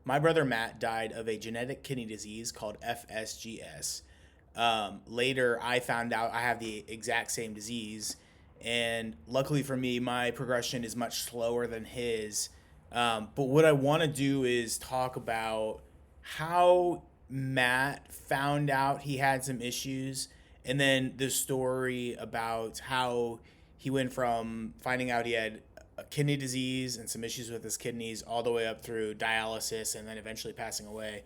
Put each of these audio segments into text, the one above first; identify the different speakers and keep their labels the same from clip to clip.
Speaker 1: my brother Matt died of a genetic kidney disease called FSGS. Later, I found out I have the exact same disease, and luckily for me, my progression is much slower than his. But what I want to do is talk about how Matt found out he had some issues, and then the story about how he went from finding out he had a kidney disease and some issues with his kidneys all the way up through dialysis and then eventually passing away.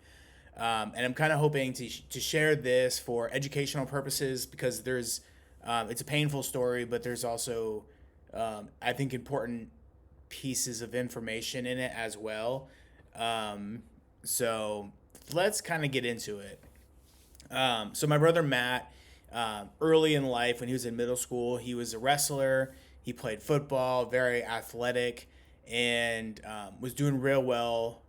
Speaker 1: And I'm kind of hoping to share this for educational purposes because it's a painful story, but there's also, I think, important pieces of information in it as well. So let's kind of get into it. So my brother Matt, early in life when he was in middle school, he was a wrestler. He played football, very athletic, and was doing real well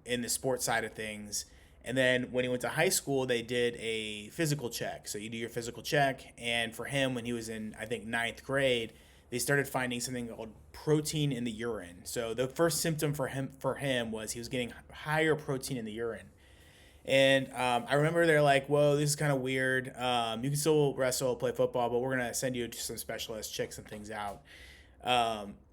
Speaker 1: in the sports side of things. And then when he went to high school, they did a physical check. So you do your physical check, and for him, when he was in I think ninth grade, they started finding something called protein in the urine. So the first symptom for him was he was getting higher protein in the urine. And I remember they're like, "Whoa, this is kind of weird. You can still wrestle, play football, but we're gonna send you to some specialists, check some things out."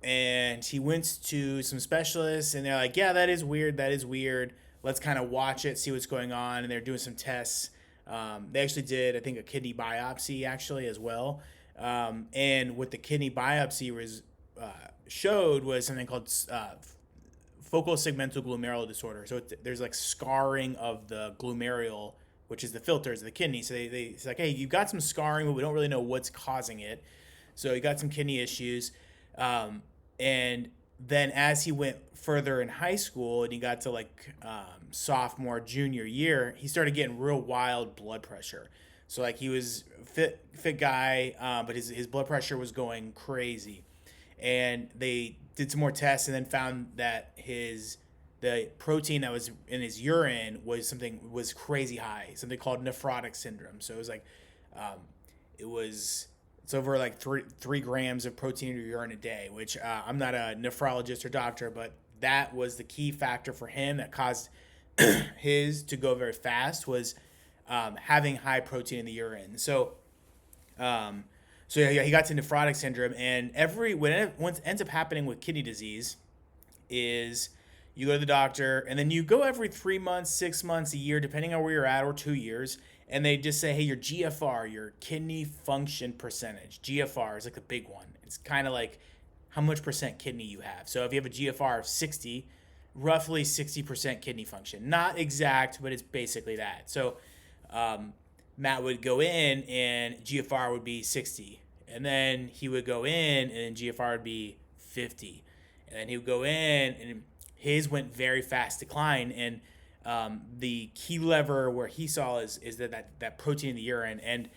Speaker 1: And he went to some specialists, and they're like, "Yeah, that is weird. That is weird. Let's kind of watch it, see what's going on." And they're doing some tests. They actually did, I think, a kidney biopsy actually as well. And what the kidney biopsy showed was something called focal segmental glomerular disorder. So there's like scarring of the glomerule, which is the filters of the kidney. So it's like, hey, you've got some scarring, but we don't really know what's causing it. So you got some kidney issues. And then as he went further in high school and he got to like sophomore, junior year, he started getting real wild blood pressure. So like he was fit guy, but his blood pressure was going crazy. And they did some more tests and then found that the protein that was in his urine was crazy high, something called nephrotic syndrome. So it was like it's over like three grams of protein in your urine a day, which I'm not a nephrologist or doctor, but that was the key factor for him that caused his to go very fast was having high protein in the urine. So yeah, he got to nephrotic syndrome, and what ends up happening with kidney disease is you go to the doctor, and then you go every 3 months, 6 months, a year, depending on where you're at, or 2 years, and they just say, hey, your GFR, your kidney function percentage, GFR is like the big one. It's kind of like how much percent kidney you have. So if you have a GFR of 60, roughly 60% kidney function. Not exact, but it's basically that. So Matt would go in and GFR would be 60. And then he would go in and GFR would be 50. And then he would go in and his went very fast decline. And the key lever where he saw is that protein in the urine. And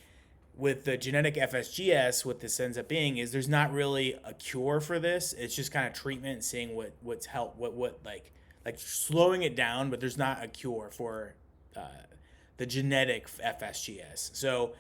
Speaker 1: with the genetic FSGS, what this ends up being is there's not really a cure for this. It's just kind of treatment, seeing what's help, what like slowing it down, but there's not a cure for the genetic FSGS. So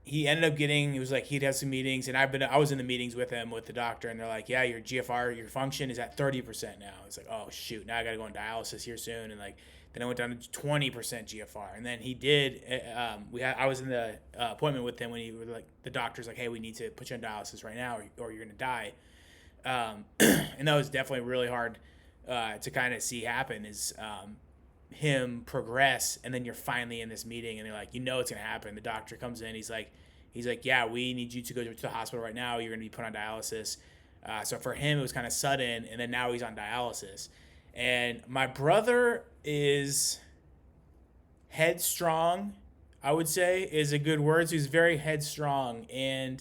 Speaker 1: he ended up he was like, he'd have some meetings, and I was in the meetings with him, with the doctor, and they're like, yeah, your GFR, your function is at 30% now. It's like, oh shoot, now I got to go on dialysis here soon. And like, then I went down to 20% GFR. And then he did, I was in the appointment with him when the doctor's like, hey, we need to put you on dialysis right now or you're going to die. And that was definitely really hard to kind of see happen is him progress, and then you're finally in this meeting and they're like, it's gonna happen. The doctor comes in, he's like, yeah, we need you to go to the hospital right now, you're gonna be put on dialysis. So for him it was kind of sudden, and then now he's on dialysis. And my brother is headstrong, I would say is a good word. So he's very headstrong, and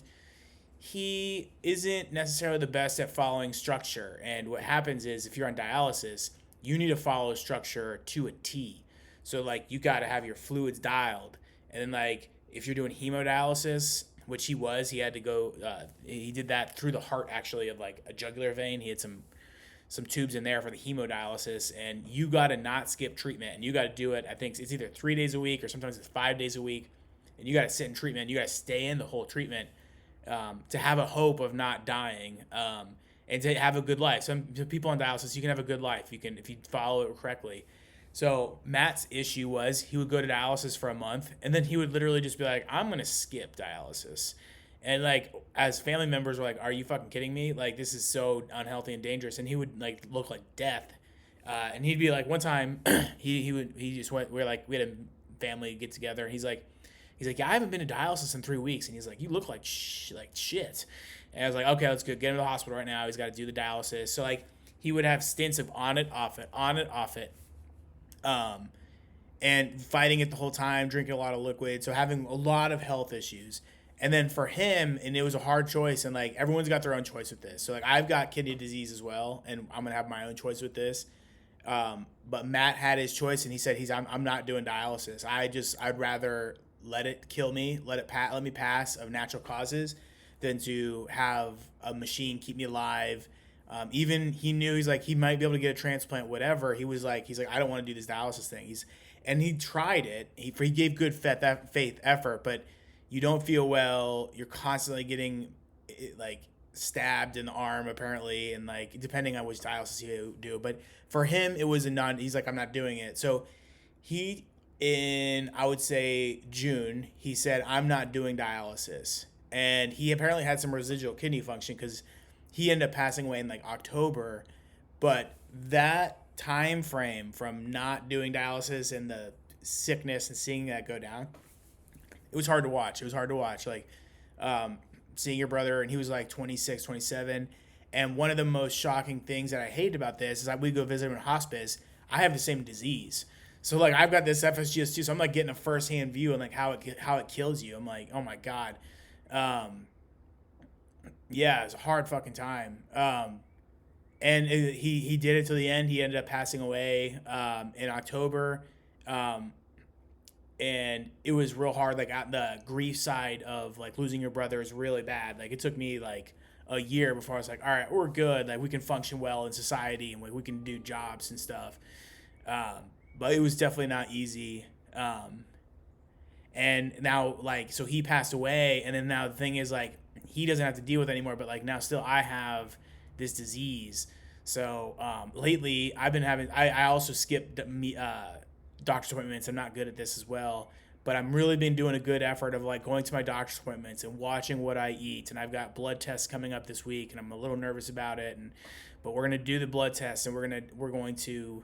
Speaker 1: he isn't necessarily the best at following structure. And what happens is if you're on dialysis, you need to follow structure to a T. So like you got to have your fluids dialed. And then like if you're doing hemodialysis, which he had to go, he did that through the heart actually, of like a jugular vein. He had some tubes in there for the hemodialysis, and you got to not skip treatment, and you got to do it. I think it's either 3 days a week or sometimes it's 5 days a week. And you got to sit in treatment. You got to stay in the whole treatment to have a hope of not dying. and to have a good life. Some people on dialysis, you can have a good life. You can, if you follow it correctly. So Matt's issue was he would go to dialysis for a month, and then he would literally just be like, I'm gonna skip dialysis. And like, as family members were like, are you fucking kidding me? Like, this is so unhealthy and dangerous. And he would like look like death. And he'd be like, one time he just went, we had a family get together, and he's like, yeah, I haven't been to dialysis in 3 weeks. And he's like, you look like shit. And I was like, okay, let's go get him to the hospital right now. He's got to do the dialysis. So like, he would have stints of on it, off it, on it, off it, um, and fighting it the whole time, drinking a lot of liquid. So having a lot of health issues. And then for him, and it was a hard choice, and like, everyone's got their own choice with this. So like, I've got kidney disease as well, and I'm gonna have my own choice with this. But Matt had his choice, and he said I'm not doing dialysis. I'd rather let it kill me, let me pass of natural causes, than to have a machine keep me alive. Even he knew, he's like, he might be able to get a transplant, whatever. He's like, I don't want to do this dialysis thing. And he tried it. He gave good faith effort, but you don't feel well. You're constantly getting like stabbed in the arm apparently, and like, depending on which dialysis you do. But for him, it was he's like, I'm not doing it. So he, in, I would say, June, he said, I'm not doing dialysis. And he apparently had some residual kidney function, because he ended up passing away in like October. But that time frame from not doing dialysis and the sickness and seeing that go down, it was hard to watch. Like, seeing your brother, and he was like 26, 27. And one of the most shocking things that I hated about this is that we go visit him in hospice. I have the same disease. So like, I've got this FSGS too. So I'm like getting a firsthand view on like how it kills you. I'm like, oh my God. Yeah, it's a hard fucking time. And he did it to the end. He ended up passing away in October. And it was real hard. Like, the grief side of like losing your brother is really bad. Like, it took me like a year before I was like, all right, we're good. Like, we can function well in society, and like, we can do jobs and stuff. But it was definitely not easy. And now, like, so he passed away, and then now the thing is, like, he doesn't have to deal with it anymore, but like, now still I have this disease. So lately I've been having, I also skipped doctor's appointments. I'm not good at this as well, but I'm really been doing a good effort of like going to my doctor's appointments and watching what I eat. And I've got blood tests coming up this week, and I'm a little nervous about it. But we're going to do the blood tests, and we're going to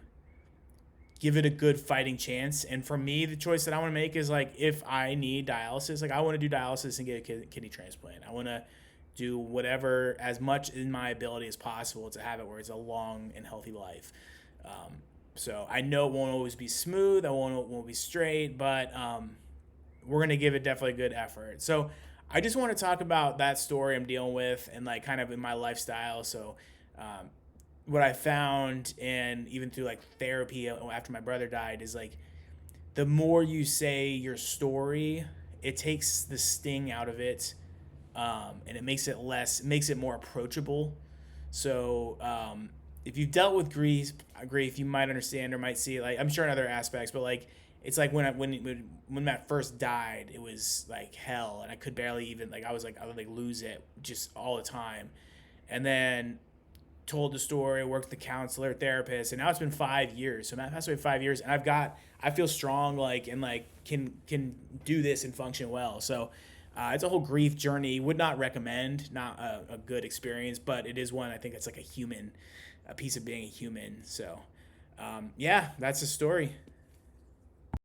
Speaker 1: give it a good fighting chance. And for me, the choice that I want to make is like, if I need dialysis, like, I want to do dialysis and get a kidney transplant. I want to do whatever, as much in my ability as possible, to have it where it's a long and healthy life. So I know it won't always be smooth. I won't be straight, but we're going to give it definitely a good effort. So I just want to talk about that story I'm dealing with, and like kind of in my lifestyle. So what I found, and even through like therapy after my brother died, is like, the more you say your story, it takes the sting out of it, and it makes it more approachable. So if you've dealt with grief, you might understand or might see it. Like, I'm sure in other aspects, but like, it's like when Matt first died, it was like hell, and I could barely even, like, I would lose it just all the time. And then told the story, worked with the counselor, therapist, and now it's been 5 years. So Matt passed away 5 years, and I feel strong, like, and like can do this and function well. So it's a whole grief journey. Would not recommend, not a good experience, but it is one, I think it's like a piece of being a human. So yeah, that's the story.